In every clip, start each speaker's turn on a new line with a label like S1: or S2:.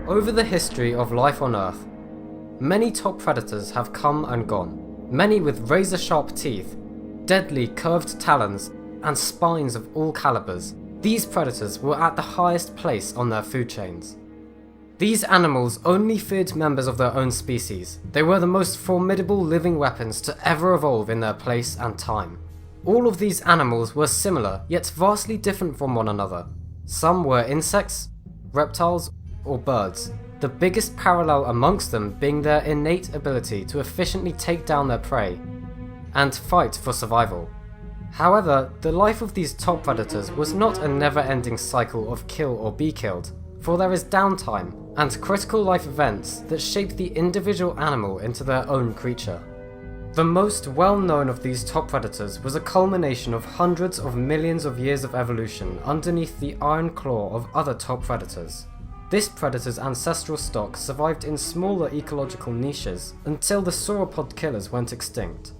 S1: Over the history of life on Earth, many top predators have come and gone, many with razor-sharp teeth, deadly curved talons, and spines of all calibers. These predators were at the highest place on their food chains. These animals only feared members of their own species. They were the most formidable living weapons to ever evolve in their place and time. All of these animals were similar, yet vastly different from one another. Some were insects, reptiles, or birds, the biggest parallel amongst them being their innate ability to efficiently take down their prey and fight for survival. However, the life of these top predators was not a never-ending cycle of kill or be killed, for there is downtime and critical life events that shape the individual animal into their own creature. The most well-known of these top predators was a culmination of hundreds of millions of years of evolution underneath the iron claw of other top predators. This predator's ancestral stock survived in smaller ecological niches until the sauropod killers went extinct.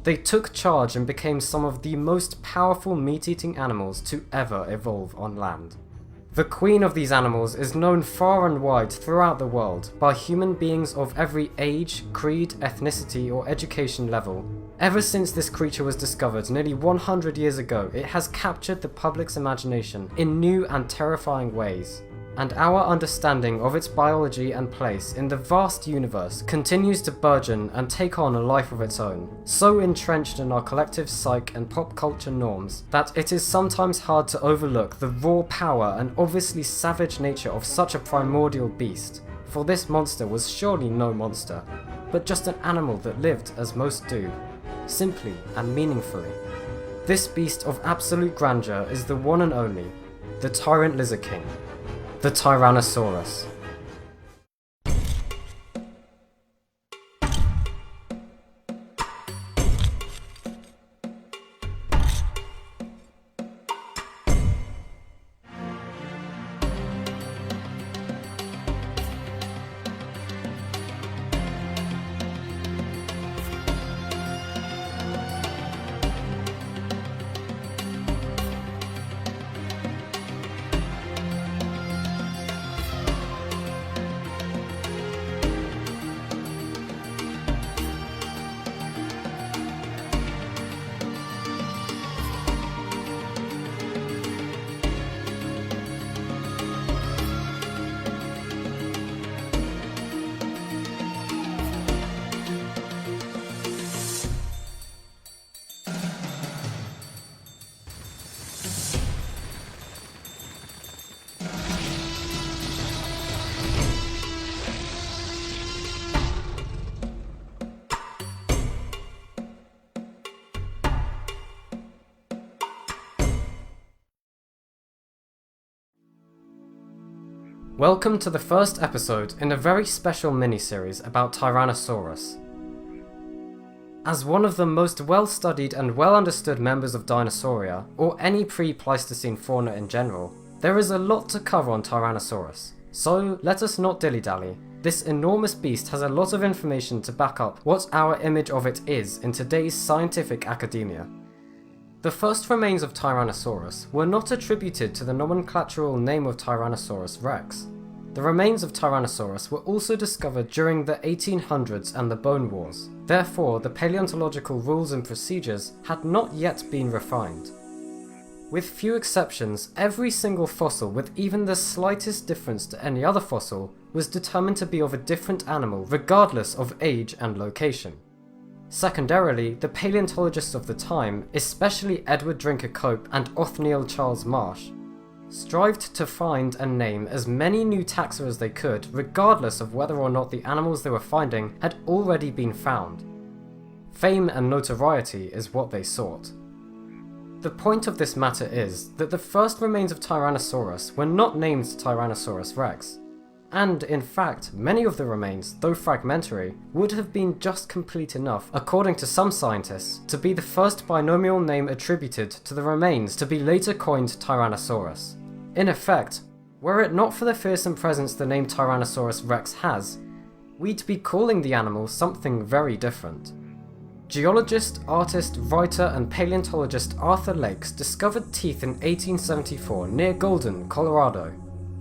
S1: They took charge and became some of the most powerful meat-eating animals to ever evolve on land. The queen of these animals is known far and wide throughout the world by human beings of every age, creed, ethnicity, or education level. Ever since this creature was discovered nearly 100 years ago, it has captured the public's imagination in new and terrifying ways, and our understanding of its biology and place in the vast universe continues to burgeon and take on a life of its own, so entrenched in our collective psyche and pop culture norms that it is sometimes hard to overlook the raw power and obviously savage nature of such a primordial beast, for this monster was surely no monster, but just an animal that lived as most do, simply and meaningfully. This beast of absolute grandeur is the one and only, the Tyrant Lizard King, the Tyrannosaurus. Welcome to the first episode in a very special mini-series about Tyrannosaurus. As one of the most well-studied and well-understood members of Dinosauria, or any pre-Pleistocene fauna in general, there is a lot to cover on Tyrannosaurus, so let us not dilly-dally. This enormous beast has a lot of information to back up what our image of it is in today's scientific academia. The first remains of Tyrannosaurus were not attributed to the nomenclatural name of Tyrannosaurus Rex. The remains of Tyrannosaurus were also discovered during the 1800s and the Bone Wars. Therefore, the paleontological rules and procedures had not yet been refined. With few exceptions, every single fossil with even the slightest difference to any other fossil was determined to be of a different animal regardless of age and location. Secondarily, the paleontologists of the time, especially Edward Drinker Cope and Othniel Charles Marsh, strived to find and name as many new taxa as they could, regardless of whether or not the animals they were finding had already been found. Fame and notoriety is what they sought. The point of this matter is that the first remains of Tyrannosaurus were not named Tyrannosaurus Rex. And, in fact, many of the remains, though fragmentary, would have been just complete enough, according to some scientists, to be the first binomial name attributed to the remains to be later coined Tyrannosaurus. In effect, were it not for the fearsome presence the name Tyrannosaurus Rex has, we'd be calling the animal something very different. Geologist, artist, writer, and paleontologist Arthur Lakes discovered teeth in 1874 near Golden, Colorado.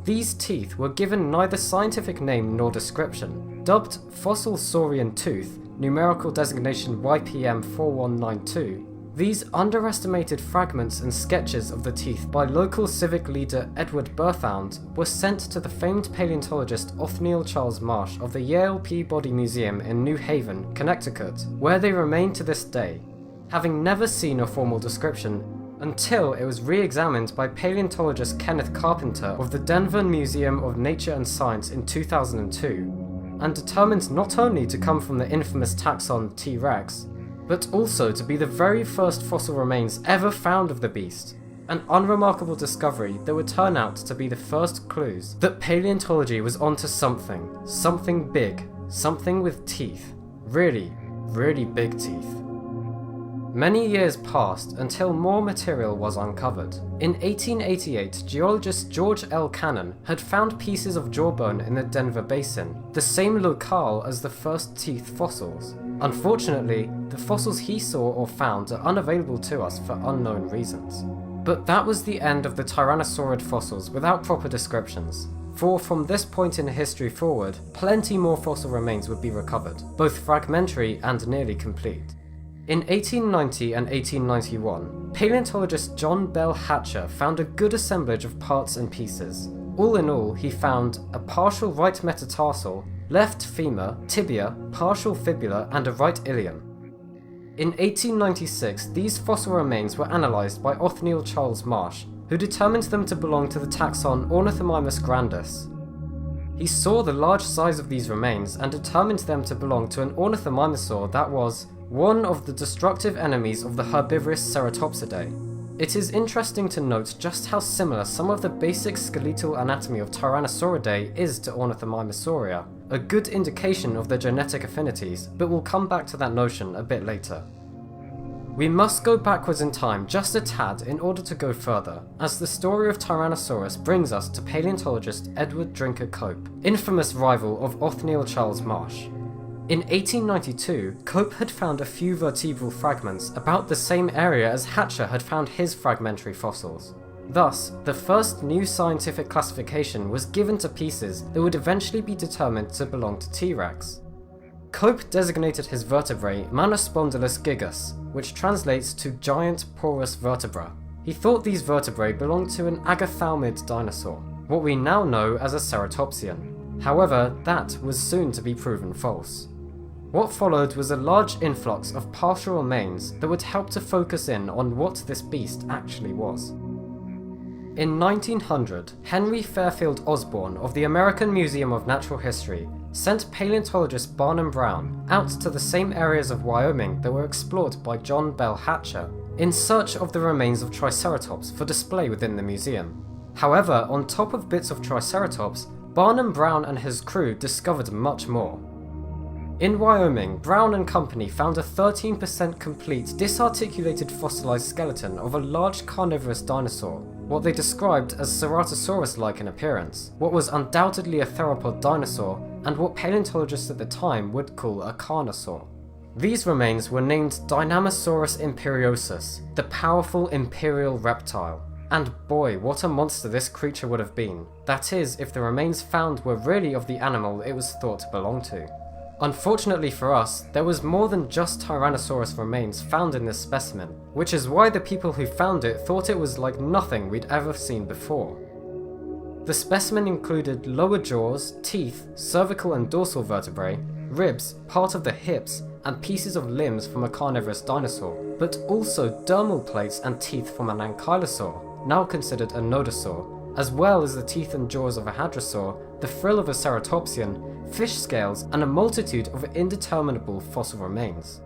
S1: These teeth were given neither scientific name nor description. Dubbed fossil saurian tooth, numerical designation YPM4192, these underestimated fragments and sketches of the teeth by local civic leader Edward Berthoud were sent to the famed paleontologist Othniel Charles Marsh of the Yale Peabody Museum in New Haven, Connecticut, where they remain to this day, having never seen a formal description until it was re-examined by paleontologist Kenneth Carpenter of the Denver Museum of Nature and Science in 2002, and determined not only to come from the infamous taxon T-Rex, but also to be the very first fossil remains ever found of the beast, an unremarkable discovery that would turn out to be the first clues that paleontology was onto something big, something with teeth, really, really big teeth. Many years passed until more material was uncovered. In 1888, geologist George L. Cannon had found pieces of jawbone in the Denver Basin, the same locale as the first teeth fossils. Unfortunately, the fossils he saw or found are unavailable to us for unknown reasons. But that was the end of the Tyrannosaurid fossils without proper descriptions, for from this point in history forward, plenty more fossil remains would be recovered, both fragmentary and nearly complete. In 1890 and 1891, paleontologist John Bell Hatcher found a good assemblage of parts and pieces. All in all, he found a partial right metatarsal, left femur, tibia, partial fibula, and a right ilium. In 1896, these fossil remains were analysed by Othniel Charles Marsh, who determined them to belong to the taxon Ornithomimus grandis. He saw the large size of these remains and determined them to belong to an ornithomimosaur that was one of the destructive enemies of the herbivorous Ceratopsidae. It is interesting to note just how similar some of the basic skeletal anatomy of Tyrannosauridae is to Ornithomimosauria, a good indication of their genetic affinities, but we'll come back to that notion a bit later. We must go backwards in time just a tad in order to go further, as the story of Tyrannosaurus brings us to paleontologist Edward Drinker Cope, infamous rival of Othniel Charles Marsh. In 1892, Cope had found a few vertebral fragments about the same area as Hatcher had found his fragmentary fossils. Thus, the first new scientific classification was given to pieces that would eventually be determined to belong to T-Rex. Cope designated his vertebrae Manospondylus gigas, which translates to giant porous vertebra. He thought these vertebrae belonged to an agathalmid dinosaur, what we now know as a ceratopsian. However, that was soon to be proven false. What followed was a large influx of partial remains that would help to focus in on what this beast actually was. In 1900, Henry Fairfield Osborn of the American Museum of Natural History sent paleontologist Barnum Brown out to the same areas of Wyoming that were explored by John Bell Hatcher in search of the remains of Triceratops for display within the museum. However, on top of bits of Triceratops, Barnum Brown and his crew discovered much more. In Wyoming, Brown and company found a 13% complete disarticulated fossilized skeleton of a large carnivorous dinosaur, what they described as Ceratosaurus-like in appearance, what was undoubtedly a theropod dinosaur, and what paleontologists at the time would call a carnosaur. These remains were named Dynamasaurus imperiosus, the powerful imperial reptile. And boy, what a monster this creature would have been. That is, if the remains found were really of the animal it was thought to belong to. Unfortunately for us, there was more than just Tyrannosaurus remains found in this specimen, which is why the people who found it thought it was like nothing we'd ever seen before. The specimen included lower jaws, teeth, cervical and dorsal vertebrae, ribs, part of the hips, and pieces of limbs from a carnivorous dinosaur, but also dermal plates and teeth from an ankylosaur, now considered a nodosaur, as well as the teeth and jaws of a hadrosaur, the frill of a ceratopsian, fish scales, and a multitude of indeterminable fossil remains.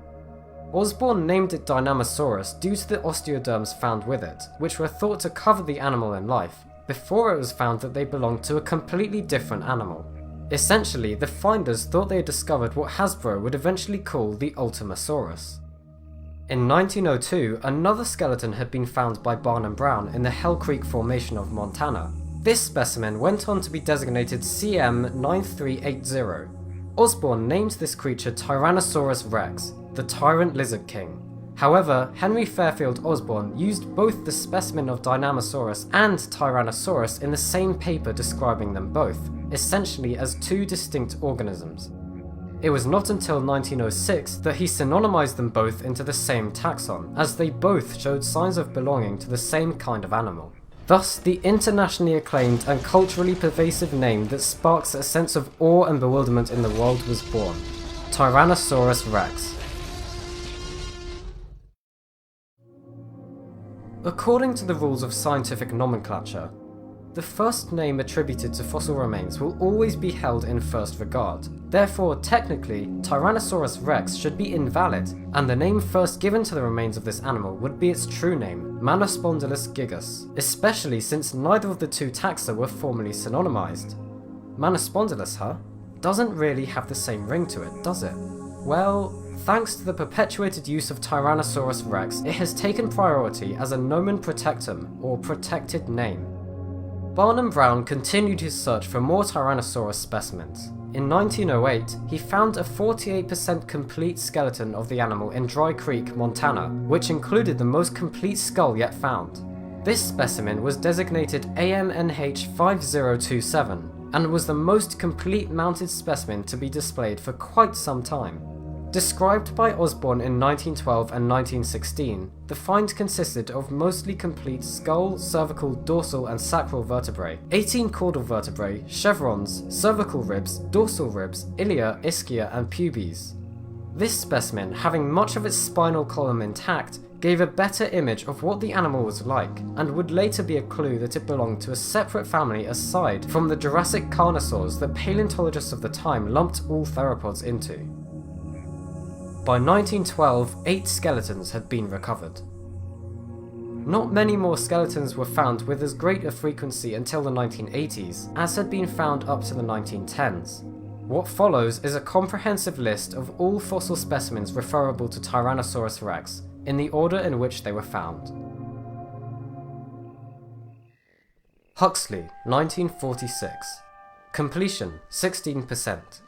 S1: Osborn named it Dynamasaurus due to the osteoderms found with it, which were thought to cover the animal in life, before it was found that they belonged to a completely different animal. Essentially, the finders thought they had discovered what Hasbro would eventually call the Ultimasaurus. In 1902, another skeleton had been found by Barnum Brown in the Hell Creek Formation of Montana. This specimen went on to be designated CM9380. Osborn named this creature Tyrannosaurus Rex, the Tyrant Lizard King. However, Henry Fairfield Osborn used both the specimen of Dynamisaurus and Tyrannosaurus in the same paper describing them both, essentially as two distinct organisms. It was not until 1906 that he synonymized them both into the same taxon, as they both showed signs of belonging to the same kind of animal. Thus, the internationally acclaimed and culturally pervasive name that sparks a sense of awe and bewilderment in the world was born: Tyrannosaurus Rex. According to the rules of scientific nomenclature, the first name attributed to fossil remains will always be held in first regard. Therefore, technically, Tyrannosaurus Rex should be invalid, and the name first given to the remains of this animal would be its true name, Manospondylus gigas, especially since neither of the two taxa were formally synonymized. Manospondylus, huh? Doesn't really have the same ring to it, does it? Well, thanks to the perpetuated use of Tyrannosaurus Rex, it has taken priority as a nomen protectum, or protected name. Barnum Brown continued his search for more Tyrannosaurus specimens. In 1908, he found a 48% complete skeleton of the animal in Dry Creek, Montana, which included the most complete skull yet found. This specimen was designated AMNH 5027 and was the most complete mounted specimen to be displayed for quite some time. Described by Osborn in 1912 and 1916, the find consisted of mostly complete skull, cervical, dorsal and sacral vertebrae, 18 caudal vertebrae, chevrons, cervical ribs, dorsal ribs, ilia, ischia and pubes. This specimen, having much of its spinal column intact, gave a better image of what the animal was like, and would later be a clue that it belonged to a separate family aside from the Jurassic carnosaurs that paleontologists of the time lumped all theropods into. By 1912, 8 skeletons had been recovered. Not many more skeletons were found with as great a frequency until the 1980s, as had been found up to the 1910s. What follows is a comprehensive list of all fossil specimens referable to Tyrannosaurus Rex, in the order in which they were found. Huxley, 1946. Completion, 16%.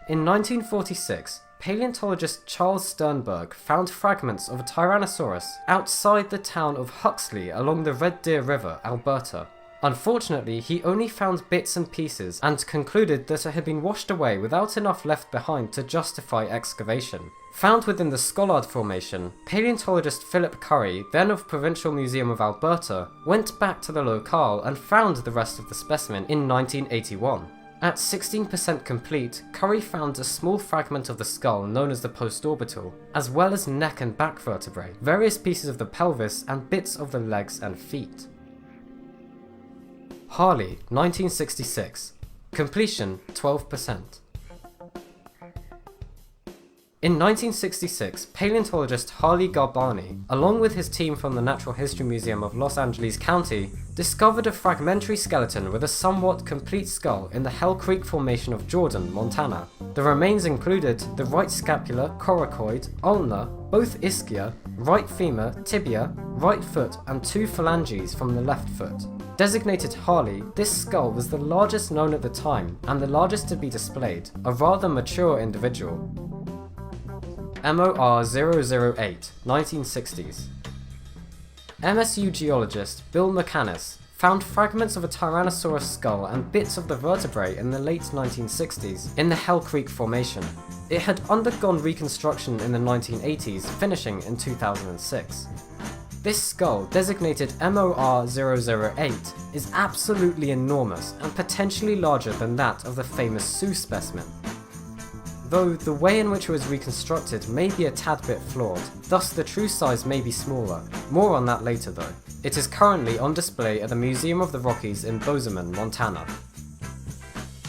S1: In 1946, paleontologist Charles Sternberg found fragments of a Tyrannosaurus outside the town of Huxley along the Red Deer River, Alberta. Unfortunately, he only found bits and pieces and concluded that it had been washed away without enough left behind to justify excavation. Found within the Scollard Formation, paleontologist Philip Curry, then of Provincial Museum of Alberta, went back to the locale and found the rest of the specimen in 1981. At 16% complete, Curry found a small fragment of the skull known as the postorbital, as well as neck and back vertebrae, various pieces of the pelvis, and bits of the legs and feet. Harley, 1966. Completion, 12%. In 1966, paleontologist Harley Garbani, along with his team from the Natural History Museum of Los Angeles County, discovered a fragmentary skeleton with a somewhat complete skull in the Hell Creek Formation of Jordan, Montana. The remains included the right scapula, coracoid, ulna, both ischia, right femur, tibia, right foot, and 2 phalanges from the left foot. Designated Harley, this skull was the largest known at the time and the largest to be displayed, a rather mature individual. MOR 008, 1960s. MSU geologist Bill McCannis found fragments of a Tyrannosaurus skull and bits of the vertebrae in the late 1960s in the Hell Creek Formation. It had undergone reconstruction in the 1980s, finishing in 2006. This skull, designated MOR 008, is absolutely enormous and potentially larger than that of the famous Sioux specimen. Though the way in which it was reconstructed may be a tad bit flawed, thus the true size may be smaller. More on that later though. It is currently on display at the Museum of the Rockies in Bozeman, Montana.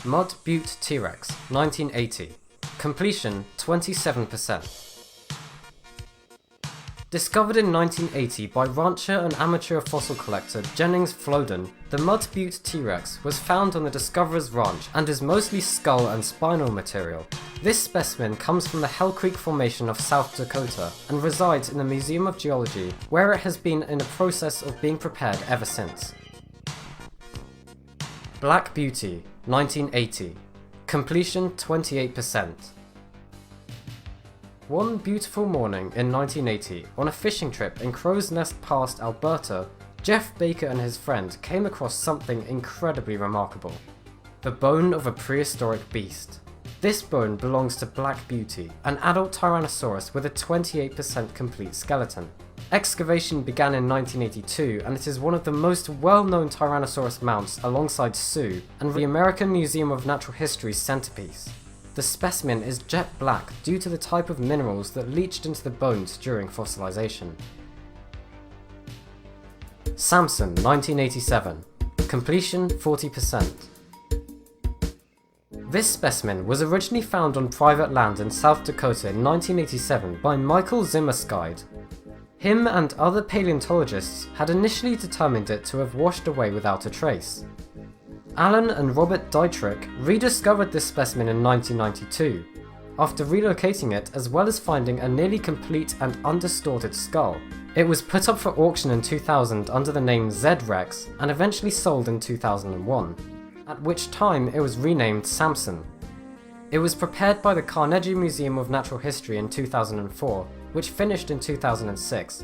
S1: Modbutte TRex, 1980. Completion, 27%. Discovered in 1980 by rancher and amateur fossil collector Jennings Floden, the Modbutte TRex was found on the Discoverer's Ranch and is mostly skull and spinal material. This specimen comes from the Hell Creek Formation of South Dakota and resides in the Museum of Geology, where it has been in the process of being prepared ever since. Black Beauty, 1980. Completion, 28%. One beautiful morning in 1980, on a fishing trip in Crow's Nest past Alberta, Jeff Baker and his friend came across something incredibly remarkable. The bone of a prehistoric beast. This bone belongs to Black Beauty, an adult Tyrannosaurus with a 28% complete skeleton. Excavation began in 1982 and it is one of the most well-known Tyrannosaurus mounts alongside Sue and the American Museum of Natural History's centerpiece. The specimen is jet black due to the type of minerals that leached into the bones during fossilization. Sampson, 1987. Completion 40%. This specimen was originally found on private land in South Dakota in 1987 by Michael Zimmerscheid. Him and other paleontologists had initially determined it to have washed away without a trace. Alan and Robert Dietrich rediscovered this specimen in 1992, after relocating it as well as finding a nearly complete and undistorted skull. It was put up for auction in 2000 under the name Hexrex and eventually sold in 2001, at which time it was renamed Sampson. It was prepared by the Carnegie Museum of Natural History in 2004, which finished in 2006,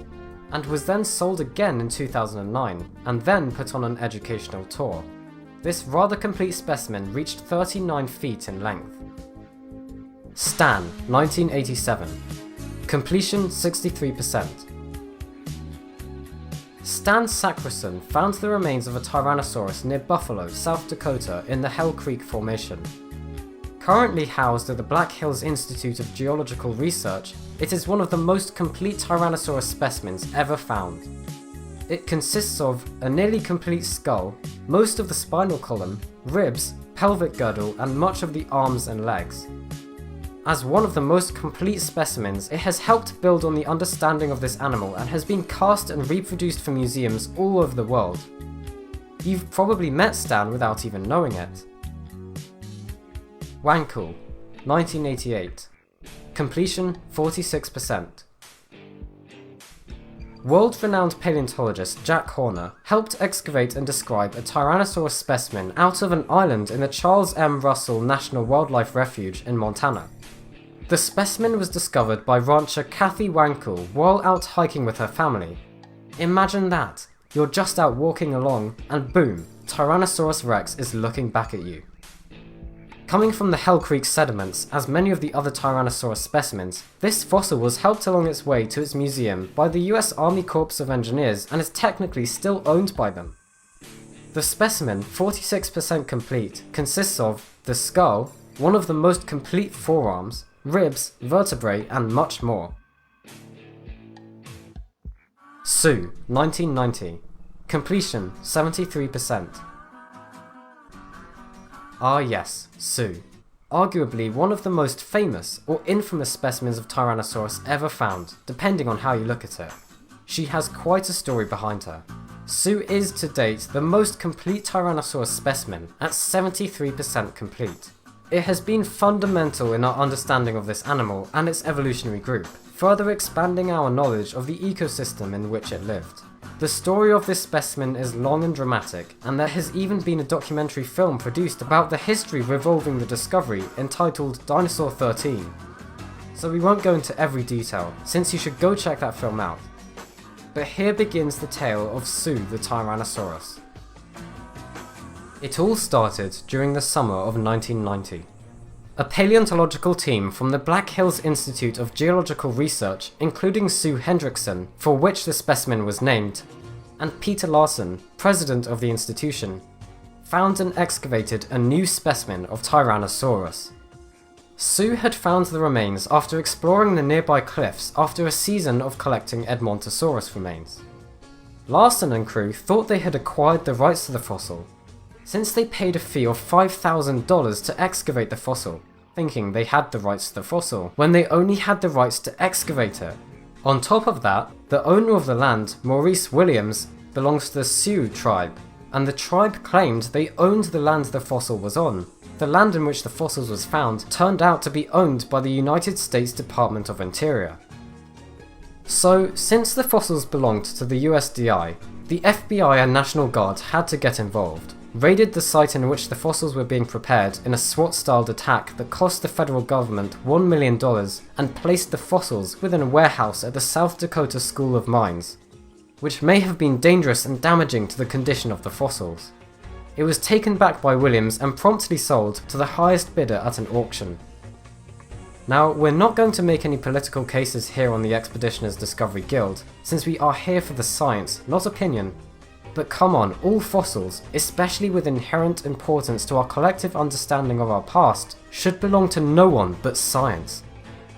S1: and was then sold again in 2009, and then put on an educational tour. This rather complete specimen reached 39 feet in length. Stan, 1987. Completion 63%. Stan Ackerson found the remains of a Tyrannosaurus near Buffalo, South Dakota in the Hell Creek Formation. Currently housed at the Black Hills Institute of Geological Research, it is one of the most complete Tyrannosaurus specimens ever found. It consists of a nearly complete skull, most of the spinal column, ribs, pelvic girdle, and much of the arms and legs. As one of the most complete specimens, it has helped build on the understanding of this animal and has been cast and reproduced for museums all over the world. You've probably met Stan without even knowing it. Wankel, 1988. Completion 46%. World-renowned paleontologist Jack Horner helped excavate and describe a Tyrannosaurus specimen out of an island in the Charles M. Russell National Wildlife Refuge in Montana. The specimen was discovered by rancher Kathy Wankel while out hiking with her family. Imagine that, you're just out walking along and boom, Tyrannosaurus Rex is looking back at you. Coming from the Hell Creek sediments, as many of the other Tyrannosaurus specimens, this fossil was helped along its way to its museum by the US Army Corps of Engineers and is technically still owned by them. The specimen, 46% complete, consists of the skull, one of the most complete forearms, ribs, vertebrae, and much more. Sue, 1990. Completion 73%. Ah yes, Sue. Arguably one of the most famous or infamous specimens of Tyrannosaurus ever found, depending on how you look at it. She has quite a story behind her. Sue is to date the most complete Tyrannosaurus specimen at 73% complete. It has been fundamental in our understanding of this animal and its evolutionary group, further expanding our knowledge of the ecosystem in which it lived. The story of this specimen is long and dramatic, and there has even been a documentary film produced about the history revolving the discovery entitled Dinosaur 13. So we won't go into every detail, since you should go check that film out. But here begins the tale of Sue the Tyrannosaurus. It all started during the summer of 1990. A paleontological team from the Black Hills Institute of Geological Research, including Sue Hendrickson, for which the specimen was named, and Peter Larson, president of the institution, found and excavated a new specimen of Tyrannosaurus. Sue had found the remains after exploring the nearby cliffs after a season of collecting Edmontosaurus remains. Larson and crew thought they had acquired the rights to the fossil, since they paid a fee of $5,000 to excavate the fossil, thinking they had the rights to the fossil, when they only had the rights to excavate it. On top of that, the owner of the land, Maurice Williams, belongs to the Sioux tribe, and the tribe claimed they owned the land the fossil was on. The land in which the fossils was found turned out to be owned by the United States Department of Interior. So, since the fossils belonged to the USDI, the FBI and National Guard had to get involved. raided the site in which the fossils were being prepared in a SWAT-styled attack that cost the federal government $1 million and placed the fossils within a warehouse at the South Dakota School of Mines, which may have been dangerous and damaging to the condition of the fossils. It was taken back by Williams and promptly sold to the highest bidder at an auction. Now, we're not going to make any political cases here on the Expeditioners Discovery Guild, since we are here for the science, not opinion. But come on, all fossils, especially with inherent importance to our collective understanding of our past, should belong to no one but science.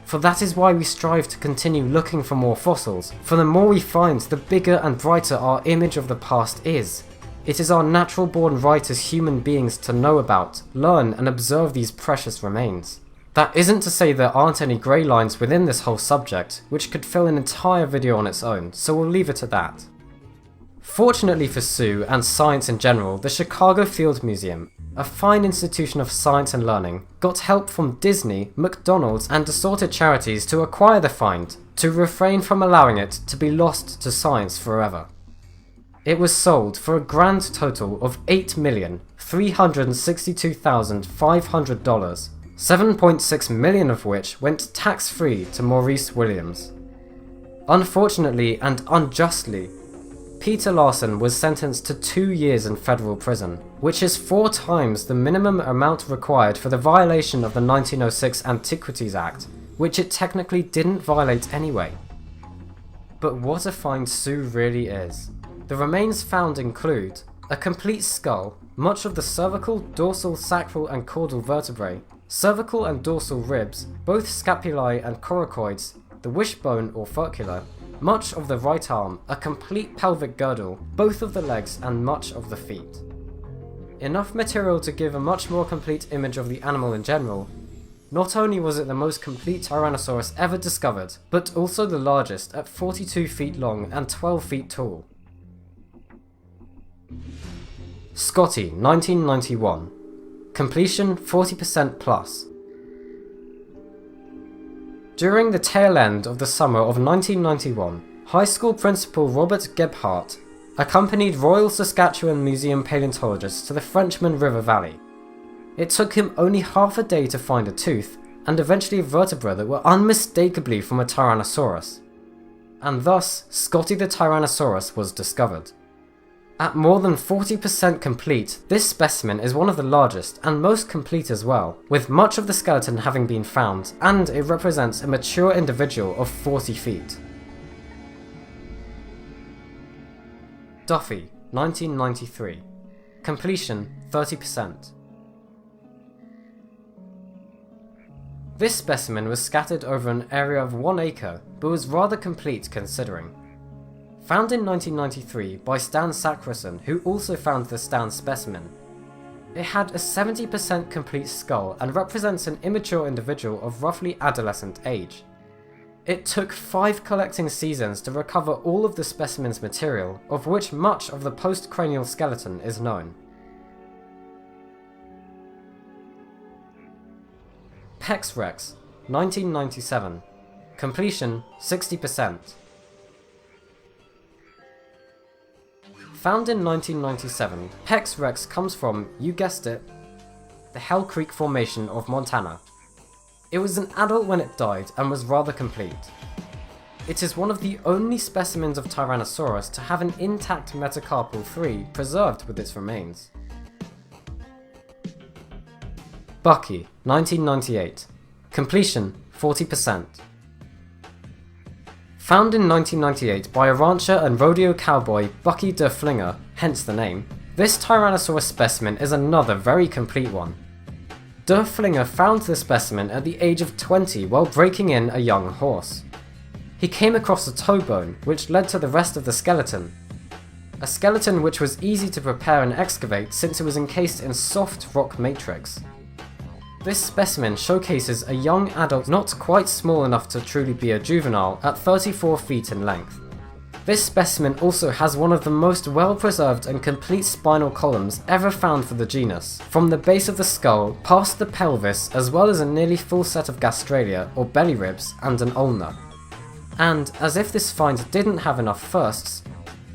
S1: For that is why we strive to continue looking for more fossils, for the more we find, the bigger and brighter our image of the past is. It is our natural born right as human beings to know about, learn and observe these precious remains. That isn't to say there aren't any grey lines within this whole subject, which could fill an entire video on its own, so we'll leave it at that. Fortunately for Sue and science in general, the Chicago Field Museum, a fine institution of science and learning, got help from Disney, McDonald's and assorted charities to acquire the find, to refrain from allowing it to be lost to science forever. It was sold for a grand total of $8,362,500, $7.6 million of which went tax-free to Maurice Williams. Unfortunately and unjustly, Peter Larson was sentenced to 2 years in federal prison, which is 4 times the minimum amount required for the violation of the 1906 Antiquities Act, which it technically didn't violate anyway. But what a find Sue really is. The remains found include a complete skull, much of the cervical, dorsal, sacral and caudal vertebrae, cervical and dorsal ribs, both scapulae and coracoids, the wishbone or furcula, much of the right arm, a complete pelvic girdle, both of the legs and much of the feet. Enough material to give a much more complete image of the animal in general. Not only was it the most complete Tyrannosaurus ever discovered, but also the largest at 42 feet long and 12 feet tall. Scotty, 1991. Completion 40% plus. During the tail end of the summer of 1991, high school principal Robert Gebhardt accompanied Royal Saskatchewan Museum paleontologists to the Frenchman River Valley. It took him only half a day to find a tooth, and eventually vertebrae that were unmistakably from a Tyrannosaurus. And thus, Scotty the Tyrannosaurus was discovered. At more than 40% complete, this specimen is one of the largest and most complete as well, with much of the skeleton having been found, and it represents a mature individual of 40 feet. Dhafi, 1993. Completion 30%. This specimen was scattered over an area of 1 acre, but was rather complete considering. Found in 1993 by Stan Ackerson, who also found the Stan specimen. It had a 70% complete skull and represents an immature individual of roughly adolescent age. It took 5 collecting seasons to recover all of the specimen's material, of which much of the postcranial skeleton is known. Hexrex, 1997. Completion 60%. Found in 1997, Hexrex comes from, you guessed it, the Hell Creek Formation of Montana. It was an adult when it died and was rather complete. It is one of the only specimens of Tyrannosaurus to have an intact metacarpal 3 preserved with its remains. Bucky, 1998. Completion 40%. Found in 1998 by a rancher and rodeo cowboy Bucky der Flinger, hence the name, this Tyrannosaurus specimen is another very complete one. Der Flinger found the specimen at the age of 20 while breaking in a young horse. He came across a toe bone, which led to the rest of the skeleton. A skeleton which was easy to prepare and excavate since it was encased in soft rock matrix. This specimen showcases a young adult not quite small enough to truly be a juvenile at 34 feet in length. This specimen also has one of the most well-preserved and complete spinal columns ever found for the genus, from the base of the skull past the pelvis, as well as a nearly full set of gastralia or belly ribs and an ulna. And, as if this find didn't have enough firsts,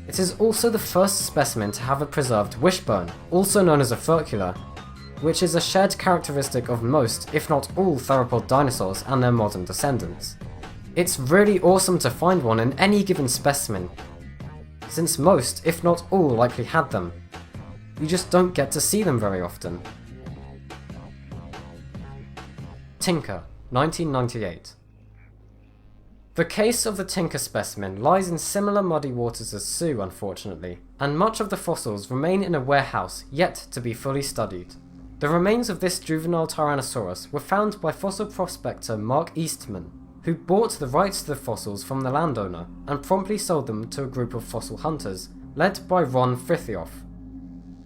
S1: It is also the first specimen to have a preserved wishbone, also known as a furcula, which is a shared characteristic of most, if not all, theropod dinosaurs and their modern descendants. It's really awesome to find one in any given specimen, since most, if not all, likely had them. You just don't get to see them very often. Tinker, 1998. The case of the Tinker specimen lies in similar muddy waters as Sue, unfortunately, and much of the fossils remain in a warehouse yet to be fully studied. The remains of this juvenile Tyrannosaurus were found by fossil prospector Mark Eastman, who bought the rights to the fossils from the landowner and promptly sold them to a group of fossil hunters, led by Ron Frithiof.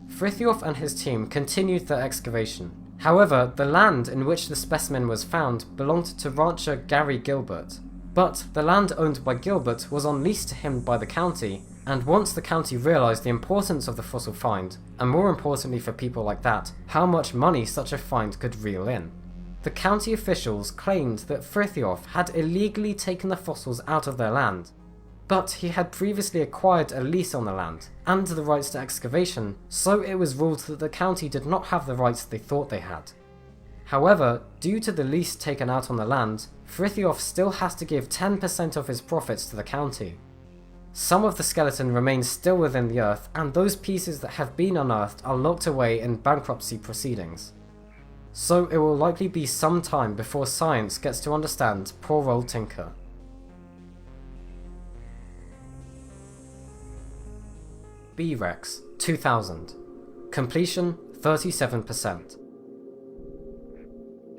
S1: Frithiof and his team continued their excavation. However, the land in which the specimen was found belonged to rancher Gary Gilbert, but the land owned by Gilbert was on lease to him by the county, and once the county realised the importance of the fossil find, and more importantly for people like that, how much money such a find could reel in, the county officials claimed that Frithiof had illegally taken the fossils out of their land. But he had previously acquired a lease on the land, and the rights to excavation, so it was ruled that the county did not have the rights they thought they had. However, due to the lease taken out on the land, Frithiof still has to give 10% of his profits to the county. Some of the skeleton remains still within the earth, and those pieces that have been unearthed are locked away in bankruptcy proceedings. So it will likely be some time before science gets to understand poor old Tinker. B-Rex, 2000. Completion 37%.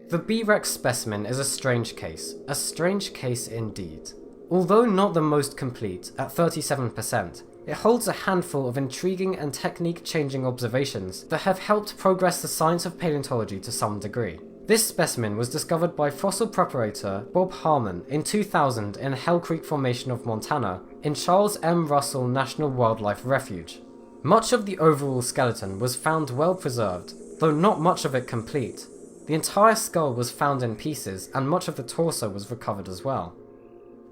S1: The B-Rex specimen is a strange case indeed. Although not the most complete, at 37%, it holds a handful of intriguing and technique-changing observations that have helped progress the science of paleontology to some degree. This specimen was discovered by fossil preparator Bob Harmon in 2000 in Hell Creek Formation of Montana in Charles M. Russell National Wildlife Refuge. Much of the overall skeleton was found well preserved, though not much of it complete. The entire skull was found in pieces, and much of the torso was recovered as well.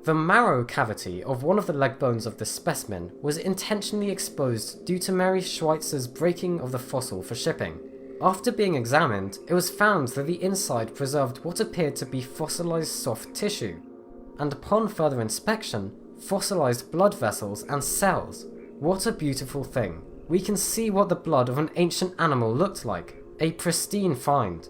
S1: The marrow cavity of one of the leg bones of this specimen was intentionally exposed due to Mary Schweitzer's breaking of the fossil for shipping. After being examined, it was found that the inside preserved what appeared to be fossilized soft tissue, and upon further inspection, fossilized blood vessels and cells. What a beautiful thing. We can see what the blood of an ancient animal looked like. A pristine find.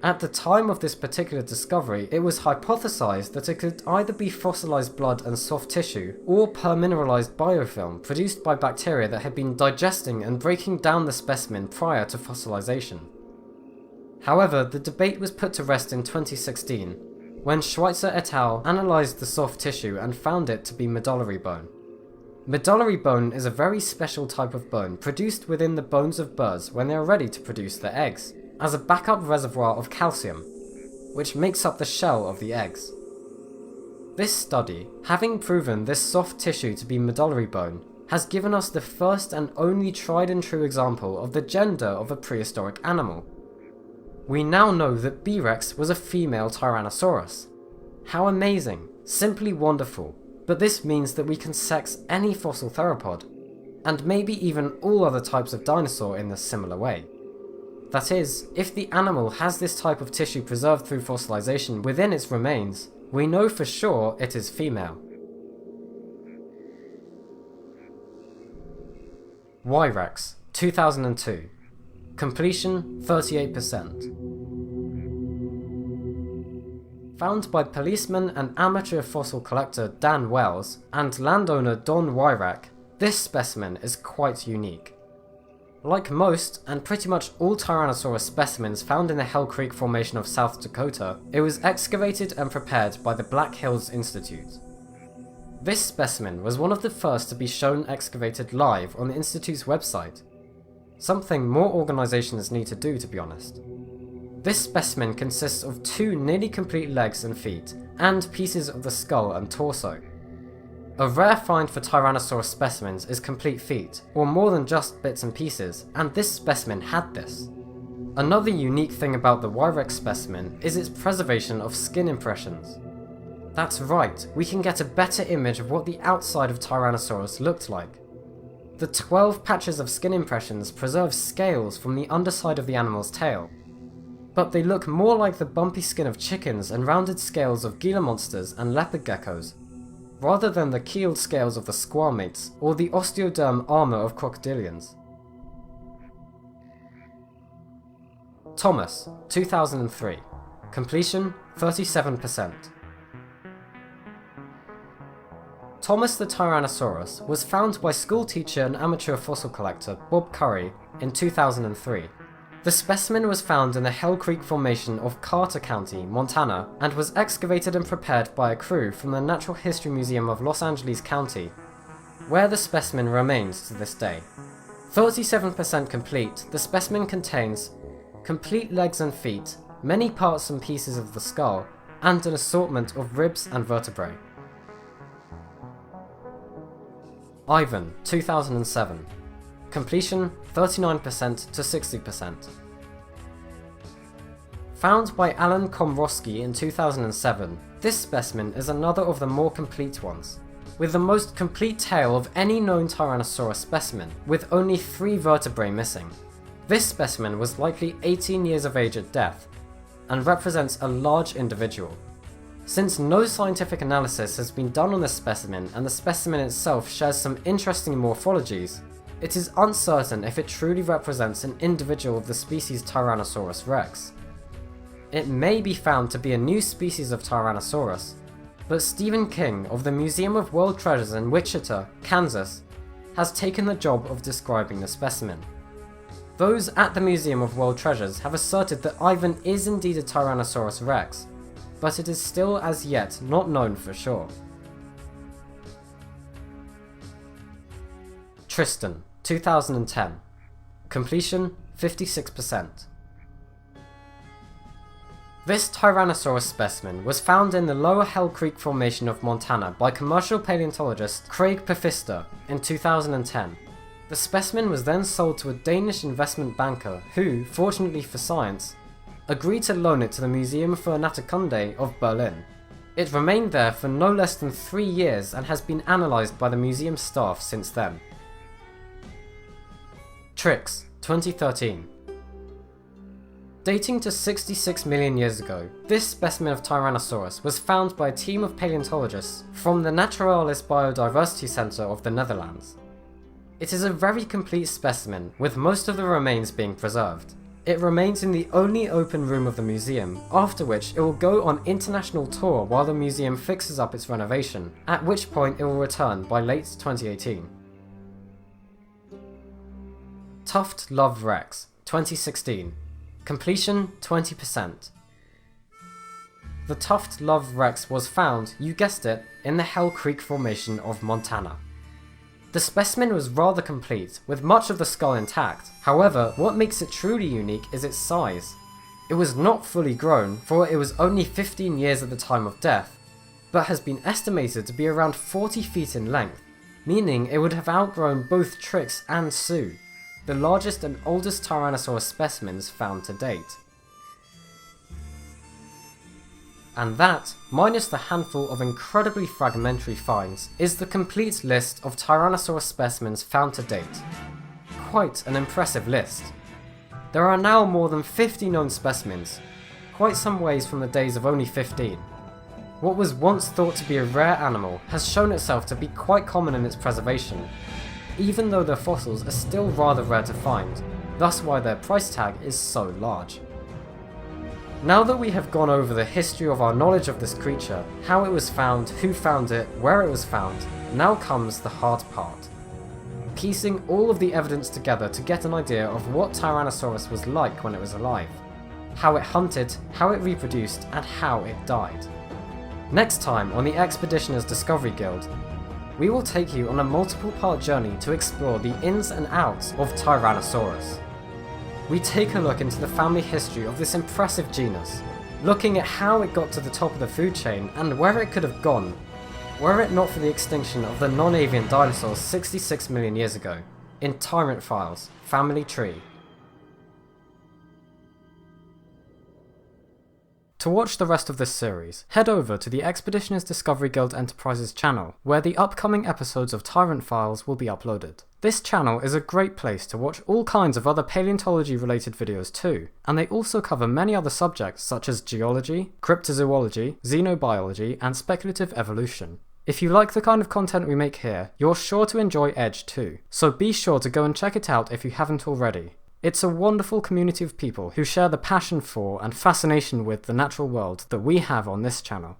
S1: At the time of this particular discovery, it was hypothesized that it could either be fossilized blood and soft tissue, or permineralized biofilm produced by bacteria that had been digesting and breaking down the specimen prior to fossilization. However, the debate was put to rest in 2016, when Schweitzer et al. Analyzed the soft tissue and found it to be medullary bone. Medullary bone is a very special type of bone produced within the bones of birds when they are ready to produce their eggs, as a backup reservoir of calcium, which makes up the shell of the eggs. This study, having proven this soft tissue to be medullary bone, has given us the first and only tried and true example of the gender of a prehistoric animal. We now know that B-Rex was a female Tyrannosaurus. How amazing, simply wonderful, but this means that we can sex any fossil theropod, and maybe even all other types of dinosaur in this similar way. That is, if the animal has this type of tissue preserved through fossilization within its remains, we know for sure it is female. Warrick, 2002. Completion 38%. Found by policeman and amateur fossil collector Dan Wells and landowner Don Warrick, this specimen is quite unique. Like most, and pretty much all Tyrannosaurus specimens found in the Hell Creek Formation of South Dakota, it was excavated and prepared by the Black Hills Institute. This specimen was one of the first to be shown excavated live on the Institute's website. Something more organizations need to do, to be honest. This specimen consists of 2 nearly complete legs and feet, and pieces of the skull and torso. A rare find for Tyrannosaurus specimens is complete feet, or more than just bits and pieces, and this specimen had this. Another unique thing about the Warrick specimen is its preservation of skin impressions. That's right, we can get a better image of what the outside of Tyrannosaurus looked like. The 12 patches of skin impressions preserve scales from the underside of the animal's tail, but they look more like the bumpy skin of chickens and rounded scales of Gila monsters and leopard geckos, rather than the keeled scales of the squamates or the osteoderm armour of crocodilians. Thomas, 2003. Completion 37%. Thomas the Tyrannosaurus was found by schoolteacher and amateur fossil collector Bob Curry in 2003. The specimen was found in the Hell Creek Formation of Carter County, Montana, and was excavated and prepared by a crew from the Natural History Museum of Los Angeles County, where the specimen remains to this day. 37% complete, the specimen contains complete legs and feet, many parts and pieces of the skull, and an assortment of ribs and vertebrae. Ivan, 2007. Completion 39% to 60%. Found by Alan Komrosky in 2007, this specimen is another of the more complete ones, with the most complete tail of any known Tyrannosaurus specimen, with only 3 vertebrae missing. This specimen was likely 18 years of age at death, and represents a large individual. Since no scientific analysis has been done on this specimen and the specimen itself shares some interesting morphologies, it is uncertain if it truly represents an individual of the species Tyrannosaurus Rex. It may be found to be a new species of Tyrannosaurus, but Stephen King of the Museum of World Treasures in Wichita, Kansas, has taken the job of describing the specimen. Those at the Museum of World Treasures have asserted that Ivan is indeed a Tyrannosaurus Rex, but it is still as yet not known for sure. Tristan, 2010. Completion 56%. This Tyrannosaurus specimen was found in the Lower Hell Creek Formation of Montana by commercial paleontologist Craig Pfister in 2010. The specimen was then sold to a Danish investment banker who, fortunately for science, agreed to loan it to the Museum für Naturkunde of Berlin. It remained there for no less than 3 years and has been analysed by the museum staff since then. TRex, 2013. Dating to 66 million years ago, this specimen of Tyrannosaurus was found by a team of paleontologists from the Naturalis Biodiversity Centre of the Netherlands. It is a very complete specimen, with most of the remains being preserved. It remains in the only open room of the museum, after which it will go on international tour while the museum fixes up its renovation, at which point it will return by late 2018. Tuft Love Rex, 2016. Completion 20%. The Tuft Love Rex was found, you guessed it, in the Hell Creek Formation of Montana. The specimen was rather complete, with much of the skull intact. However, what makes it truly unique is its size. It was not fully grown, for it was only 15 years at the time of death, but has been estimated to be around 40 feet in length, meaning it would have outgrown both Trix and Sue, the largest and oldest Tyrannosaurus specimens found to date. And that, minus the handful of incredibly fragmentary finds, is the complete list of Tyrannosaurus specimens found to date. Quite an impressive list. There are now more than 50 known specimens, quite some ways from the days of only 15. What was once thought to be a rare animal has shown itself to be quite common in its preservation, even though their fossils are still rather rare to find, thus why their price tag is so large. Now that we have gone over the history of our knowledge of this creature, how it was found, who found it, where it was found, now comes the hard part. Piecing all of the evidence together to get an idea of what Tyrannosaurus was like when it was alive, how it hunted, how it reproduced, and how it died. Next time on the Expeditioners Discovery Guild, we will take you on a multiple part journey to explore the ins and outs of Tyrannosaurus. We take a look into the family history of this impressive genus, looking at how it got to the top of the food chain and where it could have gone, were it not for the extinction of the non-avian dinosaurs 66 million years ago, in Tyrant Files, Family Tree. To watch the rest of this series, head over to the Expeditioners Discovery Guild Enterprises channel, where the upcoming episodes of Tyrant Files will be uploaded. This channel is a great place to watch all kinds of other paleontology related videos too, and they also cover many other subjects such as geology, cryptozoology, xenobiology, and speculative evolution. If you like the kind of content we make here, you're sure to enjoy Edge too, so be sure to go and check it out if you haven't already. It's a wonderful community of people who share the passion for and fascination with the natural world that we have on this channel.